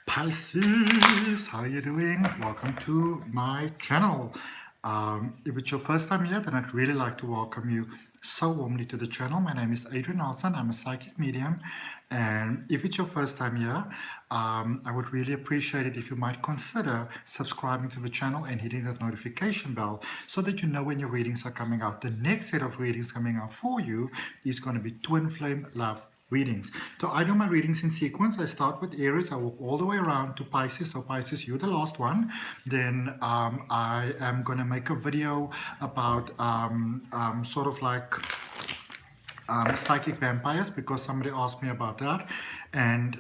Pisces, how you doing? Welcome to my channel. If it's your first time here, then I'd really like to welcome you so warmly to the channel. My name is Adrian. I'm a psychic medium, and if it's your first time here, I would really appreciate it if you might consider subscribing to the channel and hitting that notification bell so that you know when your readings are coming out. The next set of readings coming out for you is going to be Twin Flame Love readings. So I do my readings in sequence. I start with Aries. I walk all the way around to Pisces. So Pisces, you're the last one. Then I am going to make a video about sort of like psychic vampires, because somebody asked me about that, and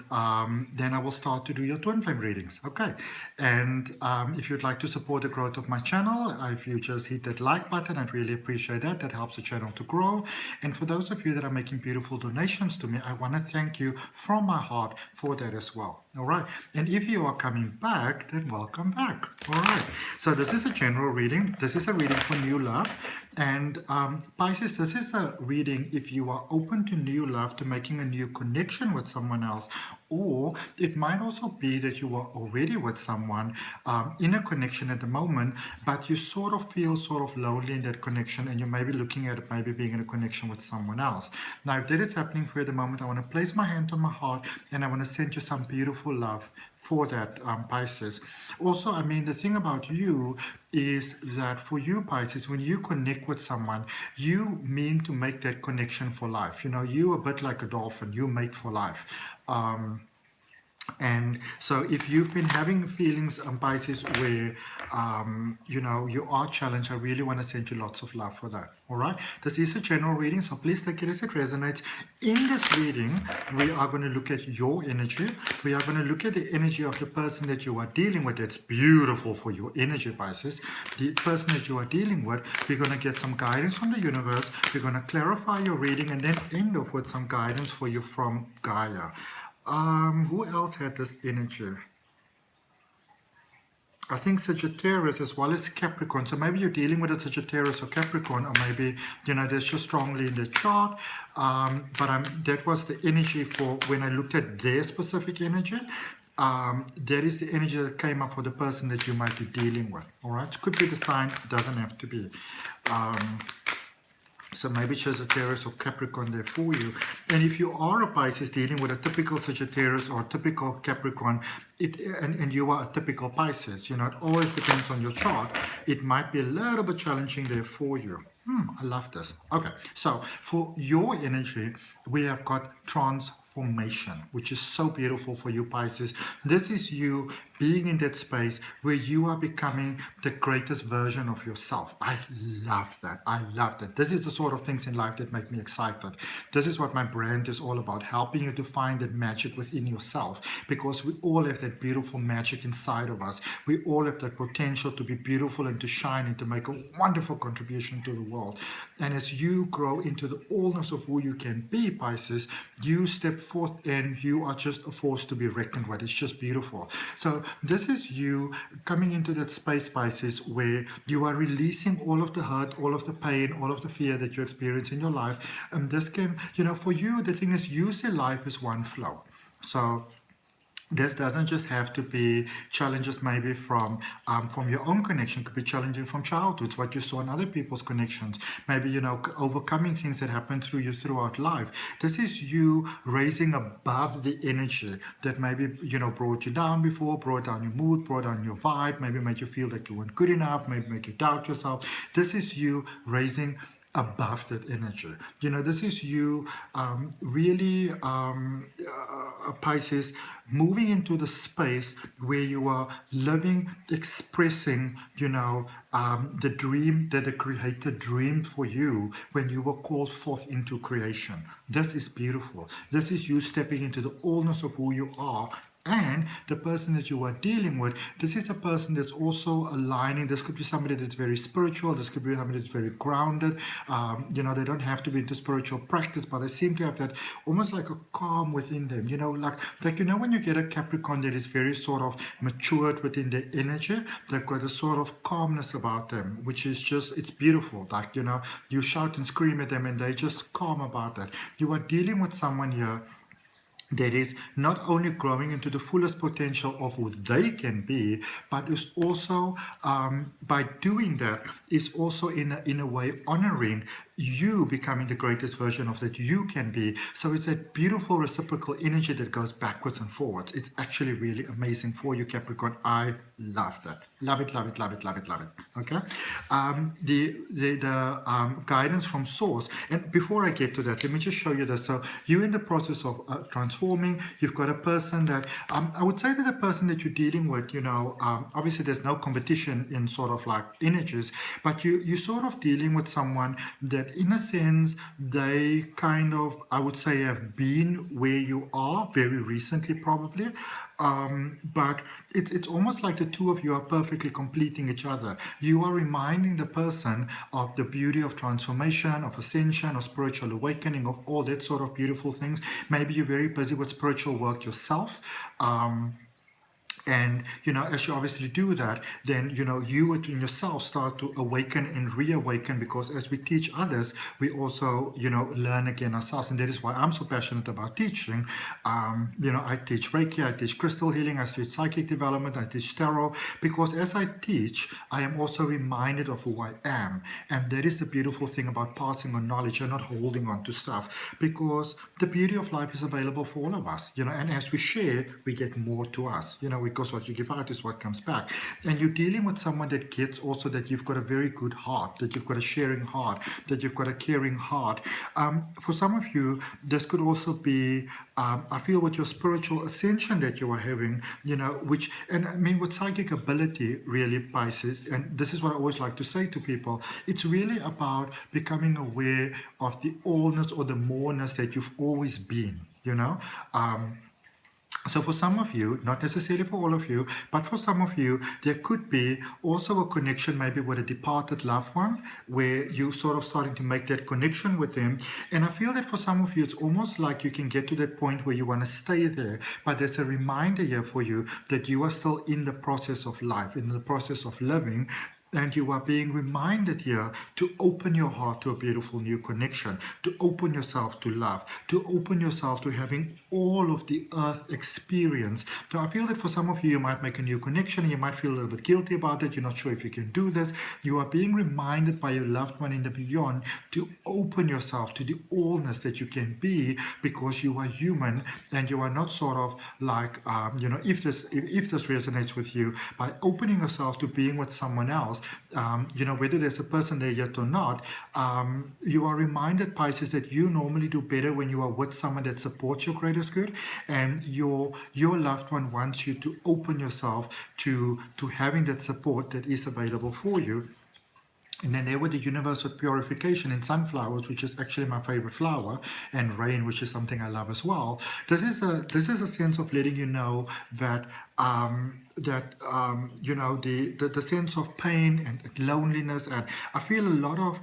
then I will start to do your twin flame readings. Okay, and if you'd like to support the growth of my channel, if you just hit that like button, I'd really appreciate that. That helps the channel to grow. And for those of you that are making beautiful donations to me, I want to thank you from my heart for that as well. All right, and if you are coming back, then welcome back. All right, so this is a general reading. This is a reading for new love. And Pisces, this is a reading if you are open to new love, to making a new connection with someone else, or it might also be that you are already with someone in a connection at the moment, but you sort of feel sort of lonely in that connection, and you may be looking at it maybe being in a connection with someone else. Now, if that is happening for you at the moment, I want to place my hand on my heart and I want to send you some beautiful love for that, Pisces. Also, I mean, the thing about you is that for you, Pisces, when you connect with someone, you mean to make that connection for life. You know, you're a bit like a dolphin, you mate for life. And so if you've been having feelings, Pisces, where, you know, you are challenged, I really want to send you lots of love for that. All right. This is a general reading, so please take it as it resonates. In this reading, we are going to look at your energy. We are going to look at the energy of the person that you are dealing with. That's beautiful for your energy, Pisces. The person that you are dealing with, we're going to get some guidance from the universe. We're going to clarify your reading and then end off with some guidance for you from Gaia. Who else had this energy? I think Sagittarius as well as Capricorn. So maybe you're dealing with a Sagittarius or Capricorn, or maybe, you know, there's just strongly in the chart. That was the energy for when I looked at their specific energy. That is the energy that came up for the person that you might be dealing with. All right, it could be the sign, doesn't have to be. So maybe it's Sagittarius or Capricorn there for you. And if you are a Pisces dealing with a typical Sagittarius or a typical Capricorn, and you are a typical Pisces, you know, it always depends on your chart. It might be a little bit challenging there for you. I love this. Okay, so for your energy, we have got transformation, which is so beautiful for you, Pisces. This is you being in that space where you are becoming the greatest version of yourself. I love that. I love that. This is the sort of things in life that make me excited. This is what my brand is all about, helping you to find that magic within yourself, because we all have that beautiful magic inside of us. We all have that potential to be beautiful and to shine and to make a wonderful contribution to the world. And as you grow into the allness of who you can be, Pisces, you step forth and you are just a force to be reckoned with. It's just beautiful. So this is you coming into that space, Pisces, where you are releasing all of the hurt, all of the pain, all of the fear that you experience in your life. And this can, you know, for you, the thing is, you see life as one flow. So this doesn't just have to be challenges maybe from your own connection. It could be challenging from childhood, what you saw in other people's connections. Maybe, you know, overcoming things that happen through you throughout life. This is you raising above the energy that maybe, you know, brought you down before, brought down your mood, brought down your vibe, maybe made you feel like you weren't good enough, maybe make you doubt yourself. This is you raising above that energy. You know, this is you really, Pisces, moving into the space where you are living, expressing, you know, the dream that the Creator dreamed for you when you were called forth into creation. This is beautiful. This is you stepping into the allness of who you are. And the person that you are dealing with, this is a person that's also aligning. This could be somebody that's very spiritual. This could be somebody that's very grounded. You know, they don't have to be into spiritual practice, but they seem to have that almost like a calm within them. You know, like you know, when you get a Capricorn that is very sort of matured within their energy, they've got a sort of calmness about them, which is just, it's beautiful. Like, you know, you shout and scream at them and they just calm about that. You are dealing with someone here that is not only growing into the fullest potential of who they can be, but is also by doing that is also in a way honoring you becoming the greatest version of that you can be. So it's that beautiful reciprocal energy that goes backwards and forwards. It's actually really amazing for you, Capricorn. I love that. Love it, love it, love it, love it, love it. Okay. The guidance from source. And before I get to that, let me just show you this. So you're in the process of transforming. You've got a person that I would say that the person that you're dealing with, obviously there's no competition in sort of like energies, but you're sort of dealing with someone that in a sense they kind of, I would say, have been where you are very recently probably, but it's almost like the two of you are perfectly completing each other. You are reminding the person of the beauty of transformation, of ascension, of spiritual awakening, of all that sort of beautiful things. Maybe you're very busy with spiritual work yourself. And as you obviously do that, then you within yourself start to awaken and reawaken, because as we teach others, we also learn again ourselves. And that is why I'm so passionate about teaching. I teach Reiki, I teach crystal healing, I teach psychic development, I teach tarot, because as I teach, I am also reminded of who I am. And that is the beautiful thing about passing on knowledge and not holding on to stuff, because the beauty of life is available for all of us, and as we share, we get more to us, because what you give out is what comes back. And you're dealing with someone that gets also that you've got a very good heart, that you've got a sharing heart, that you've got a caring heart. For some of you, this could also be, I feel, with your spiritual ascension that you are having, which, and I mean, with psychic ability, really, Pisces, and this is what I always like to say to people, it's really about becoming aware of the allness or the moreness that you've always been, So for some of you, not necessarily for all of you, but for some of you, there could be also a connection maybe with a departed loved one, where you're sort of starting to make that connection with them. And I feel that for some of you, it's almost like you can get to that point where you want to stay there, but there's a reminder here for you that you are still in the process of life, in the process of living. And you are being reminded here to open your heart to a beautiful new connection, to open yourself to love, to open yourself to having all of the earth experience. So I feel that for some of you, you might make a new connection, and you might feel a little bit guilty about it. You're not sure if you can do this. You are being reminded by your loved one in the beyond to open yourself to the allness that you can be, because you are human and you are not sort of like, if this resonates with you, by opening yourself to being with someone else, whether there's a person there yet or not, you are reminded, Pisces, that you normally do better when you are with someone that supports your greatest good, and your loved one wants you to open yourself to having that support that is available for you. And then there were the universal purification in sunflowers, which is actually my favorite flower, and rain, which is something I love as well. This is a sense of letting you know that the sense of pain and loneliness, and I feel a lot of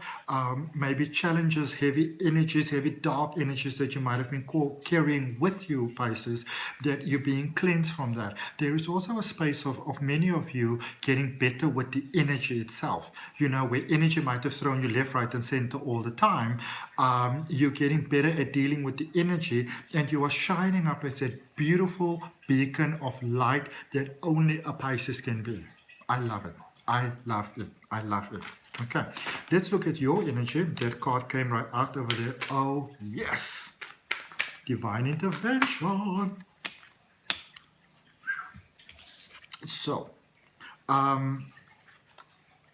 maybe challenges, heavy energies, heavy dark energies that you might have been carrying with you, Pisces, that you're being cleansed from that. There is also a space of many of you getting better with the energy itself, where energy might have thrown you left, right, and center all the time. You're getting better at dealing with the energy, and you are shining up as a beautiful beacon of light that only a Pisces can be. I love it. I love it. I love it. Okay, let's look at your energy. That card came right out over there. Oh, yes. Divine intervention. So,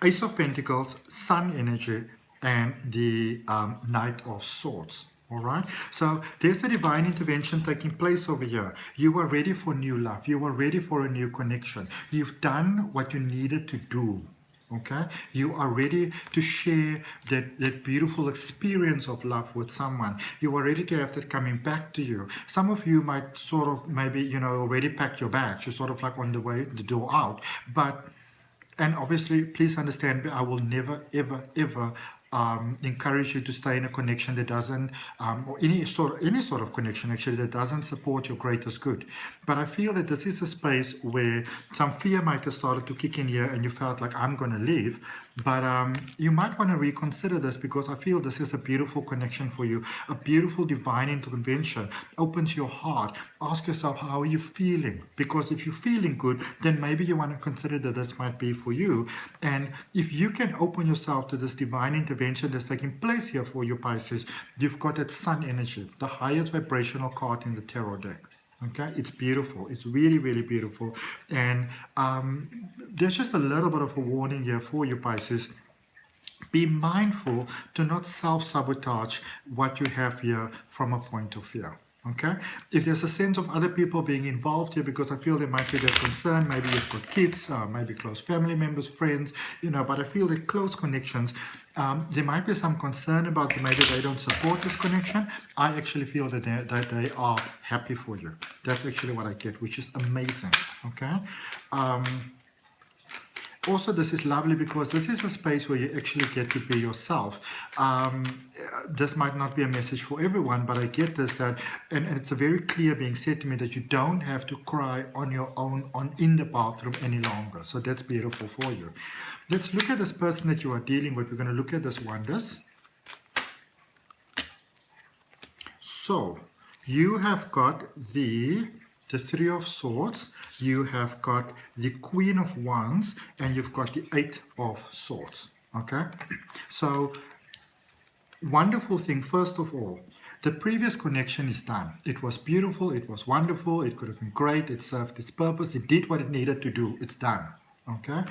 Ace of Pentacles, Sun energy, and the Knight of Swords. All right, so there's a divine intervention taking place over here. You are ready for new love. You are ready for a new connection. You've done what you needed to do. Okay, you are ready to share that beautiful experience of love with someone. You are ready to have that coming back to you. Some of you might sort of maybe already packed your bags. You're sort of like on the way, the door out. And obviously, please understand, I will never, ever, ever encourage you to stay in a connection that doesn't, or any sort of connection actually that doesn't support your greatest good. But I feel that this is a space where some fear might have started to kick in here, and you felt like, I'm going to leave. But you might want to reconsider this, because I feel this is a beautiful connection for you, a beautiful divine intervention. Opens your heart. Ask yourself, how are you feeling? Because if you're feeling good, then maybe you want to consider that this might be for you. And if you can open yourself to this divine intervention that's taking place here for you, Pisces, you've got that sun energy, the highest vibrational card in the tarot deck. Okay, it's beautiful. It's really, really beautiful. And there's just a little bit of a warning here for you, Pisces. Be mindful to not self-sabotage what you have here from a point of view. Okay, if there's a sense of other people being involved here, because I feel there might be that concern, maybe you've got kids, maybe close family members, friends, but I feel that close connections, there might be some concern about maybe they don't support this connection. I actually feel that they are happy for you. That's actually what I get, which is amazing. Okay. Also, this is lovely because this is a space where you actually get to be yourself. This might not be a message for everyone, but I get this, that, and it's a very clear being said to me that you don't have to cry on your own in the bathroom any longer. So that's beautiful for you. Let's look at this person that you are dealing with. We're going to look at this wonders. So you have got the Three of Swords, you have got the Queen of Wands, and you've got the Eight of Swords. Okay, so wonderful thing. First of all, the previous connection is done. It was beautiful, it was wonderful, it could have been great, it served its purpose, it did what it needed to do, it's done. Okay,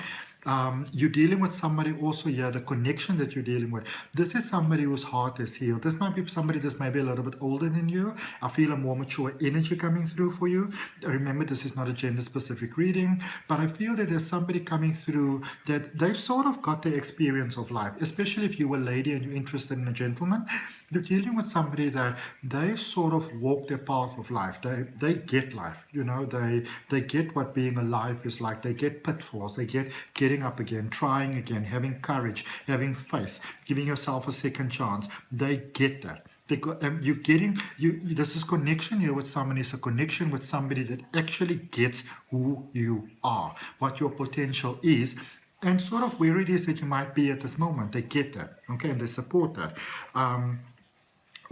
you're dealing with somebody also here, the connection that you're dealing with. This is somebody whose heart is healed. This might be somebody that's maybe a little bit older than you. I feel a more mature energy coming through for you. Remember, this is not a gender specific reading, but I feel that there's somebody coming through that they've sort of got the experience of life, especially if you're a lady and you're interested in a gentleman. You're dealing with somebody that they've sort of walked their path of life. They get life, they get what being alive is like. They get pitfalls, they get getting up again, trying again, having courage, having faith, giving yourself a second chance. They get that. This is connection here with somebody. It's a connection with somebody that actually gets who you are, what your potential is, and sort of where it is that you might be at this moment. They get that, okay, and they support that.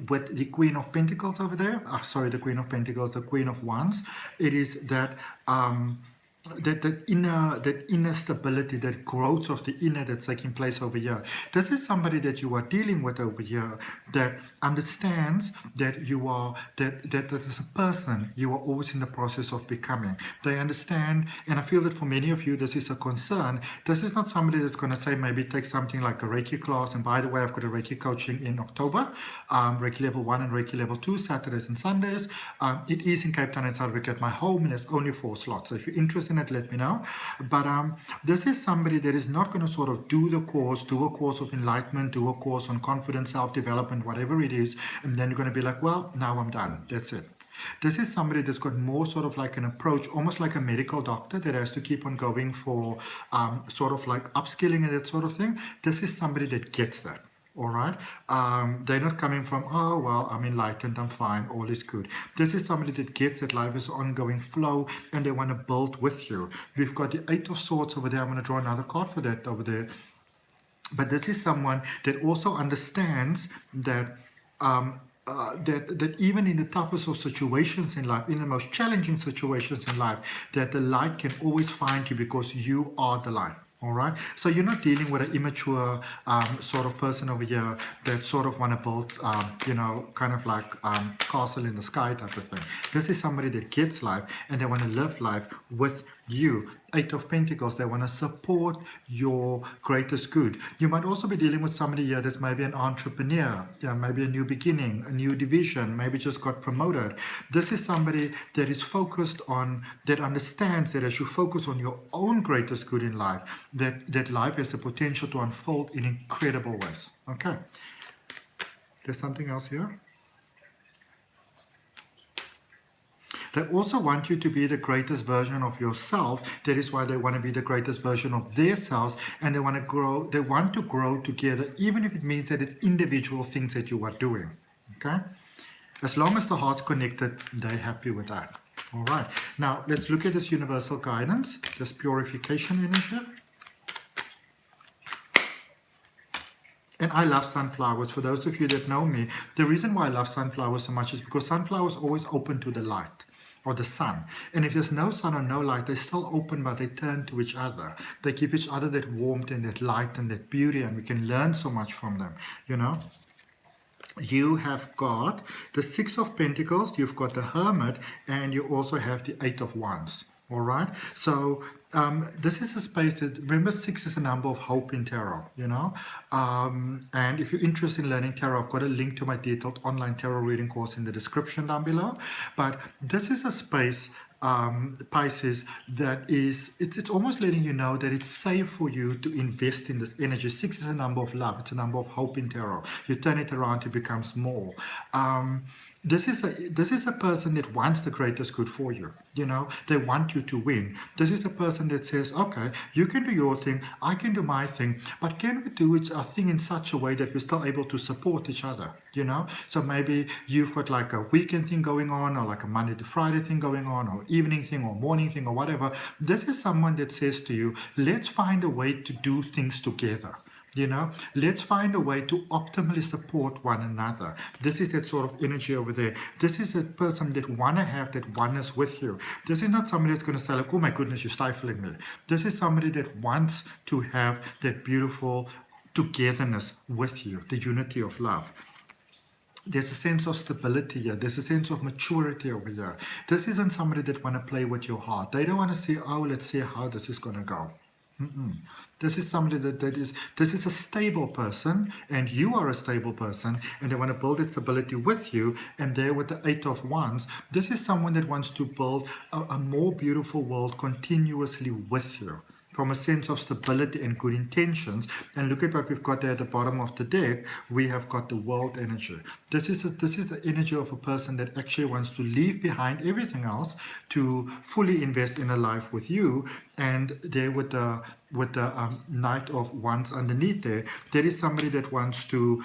With the Queen of Pentacles over there, the Queen of Pentacles, the Queen of Wands, it is that that inner stability, that growth of the inner that's taking place over here. This is somebody that you are dealing with over here that understands that you are that as a person you are always in the process of becoming. They understand, and I feel that for many of you this is a concern. This is not somebody that's going to say maybe take something like a Reiki class, and by the way, I've got a Reiki coaching in October, Reiki level 1 and Reiki level 2, Saturdays and Sundays. It is in Cape Town and South Africa at my home, and there's only 4 slots. So if you're interested in it, let me know. But this is somebody that is not going to sort of do a course of enlightenment, do a course on confidence, self-development, whatever it is, and then you're going to be like, well, now I'm done. That's it. This is somebody that's got more sort of like an approach, almost like a medical doctor that has to keep on going for sort of like upskilling and that sort of thing. This is somebody that gets that. All right, they're not coming from, oh well, I'm enlightened, I'm fine, all is good. This is somebody that gets that life is an ongoing flow and they want to build with you. We've got the Eight of Swords over there. I'm going to draw another card for that over there. But this is someone that also understands that that even in the toughest of situations in life, in the most challenging situations in life, that the light can always find you because you are the light. All right, so you're not dealing with an immature sort of person over here that sort of want to build, kind of like castle in the sky type of thing. This is somebody that gets life and they want to live life with you. Eight of Pentacles, they want to support your greatest good. You might also be dealing with somebody here that's maybe an entrepreneur, maybe a new beginning, a new division, maybe just got promoted. This is somebody that is focused on, that understands that as you focus on your own greatest good in life, that life has the potential to unfold in incredible ways. Okay, there's something else here. They also want you to be the greatest version of yourself. That is why they want to be the greatest version of themselves, and they want to grow. They want to grow together, even if it means that it's individual things that you are doing. Okay, as long as the heart's connected, they're happy with that. All right. Now let's look at this universal guidance, this purification energy. And I love sunflowers. For those of you that know me, the reason why I love sunflowers so much is because sunflowers always open to the light or the sun. And if there's no sun or no light, they're still open, but they turn to each other. They give each other that warmth and that light and that beauty, and we can learn so much from them, you know. You have got the Six of Pentacles, you've got the Hermit, and you also have the Eight of Wands. All right, so this is a space that, remember, 6 is a number of hope in tarot, you know. And if you're interested in learning tarot, I've got a link to my detailed online tarot reading course in the description down below. But this is a space, Pisces, that is, it's almost letting you know that it's safe for you to invest in this energy. 6 is a number of love, it's a number of hope in tarot. You turn it around, it becomes more. This is a person that wants the greatest good for you. You know, they want you to win. This is a person that says, okay, you can do your thing, I can do my thing, but can we do our thing in such a way that we're still able to support each other, you know? So maybe you've got like a weekend thing going on, or like a Monday to Friday thing going on, or evening thing, or morning thing, or whatever. This is someone that says to you, let's find a way to do things together. You know, let's find a way to optimally support one another. This is that sort of energy over there. This is a person that want to have that oneness with you. This is not somebody that's going to say like, oh my goodness, you're stifling me. This is somebody that wants to have that beautiful togetherness with you, the unity of love. There's a sense of stability here. There's a sense of maturity over here. This isn't somebody that want to play with your heart. They don't want to say, oh, let's see how this is going to go. This is somebody this is a stable person, and you are a stable person, and they want to build that stability with you. And there with the Eight of Wands, this is someone that wants to build a more beautiful world continuously with you, from a sense of stability and good intentions. And look at what we've got there at the bottom of the deck. We have got the World energy. This is the energy of a person that actually wants to leave behind everything else to fully invest in a life with you. And there with the Knight of Wands underneath there is somebody that wants to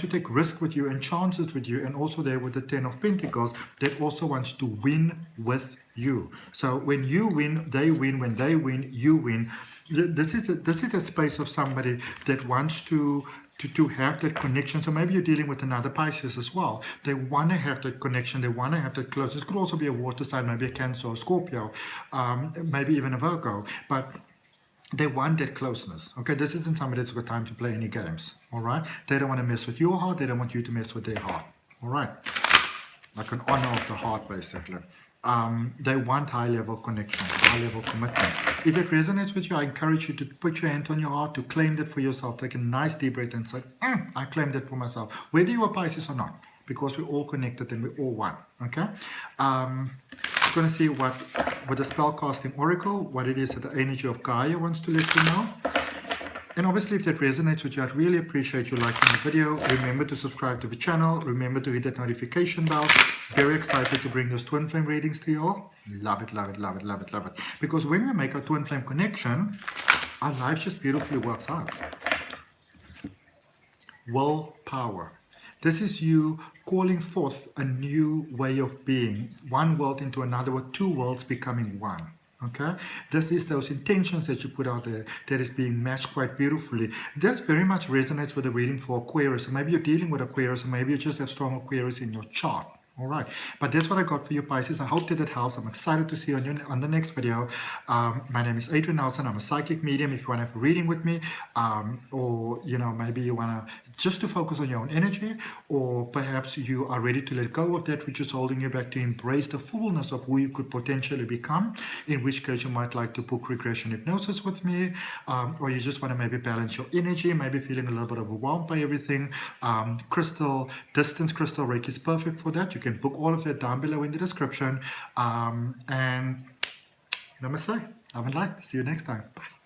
take risk with you and chances with you. And also there with the Ten of Pentacles, that also wants to win with you. So when you win, they win. When they win, you win. This is a space of somebody that wants to have that connection. So maybe you're dealing with another Pisces as well. They want to have that connection. They want to have that closeness. It could also be a water sign, maybe a Cancer or Scorpio, maybe even a Virgo. But they want that closeness. Okay, this isn't somebody that's got time to play any games. All right, they don't want to mess with your heart. They don't want you to mess with their heart. All right, like an honor of the heart, basically. They want high-level connection, high-level commitment. If it resonates with you, I encourage you to put your hand on your heart, to claim that for yourself. Take a nice deep breath and say, I claim that for myself, whether you are Pisces or not, because we're all connected and we're all one. Okay. I'm going to see what, with the spellcasting oracle, what it is that the energy of Gaia wants to let you know. And obviously, if that resonates with you, I'd really appreciate you liking the video. Remember to subscribe to the channel. Remember to hit that notification bell. Very excited to bring those twin flame readings to you all. Love it, love it, love it, love it, love it. Because when we make a twin flame connection, our life just beautifully works out. Willpower. This is you calling forth a new way of being. One world into another, or two worlds becoming one. Okay, this is those intentions that you put out there that is being matched quite beautifully. This very much resonates with the reading for Aquarius. So maybe you're dealing with Aquarius, or maybe you just have strong Aquarius in your chart. All right, but that's what I got for you, Pisces. I hope that it helps. I'm excited to see you on the next video. My name is Adrian. I'm a psychic medium. If you want to have a reading with me, or maybe you want to just to focus on your own energy, or perhaps you are ready to let go of that which is holding you back, to embrace the fullness of who you could potentially become, in which case you might like to book regression hypnosis with me, or you just want to maybe balance your energy, maybe feeling a little bit overwhelmed by everything. Crystal Reiki is perfect for that. You can book all of that down below in the description. And namaste. Love and light. See you next time. Bye.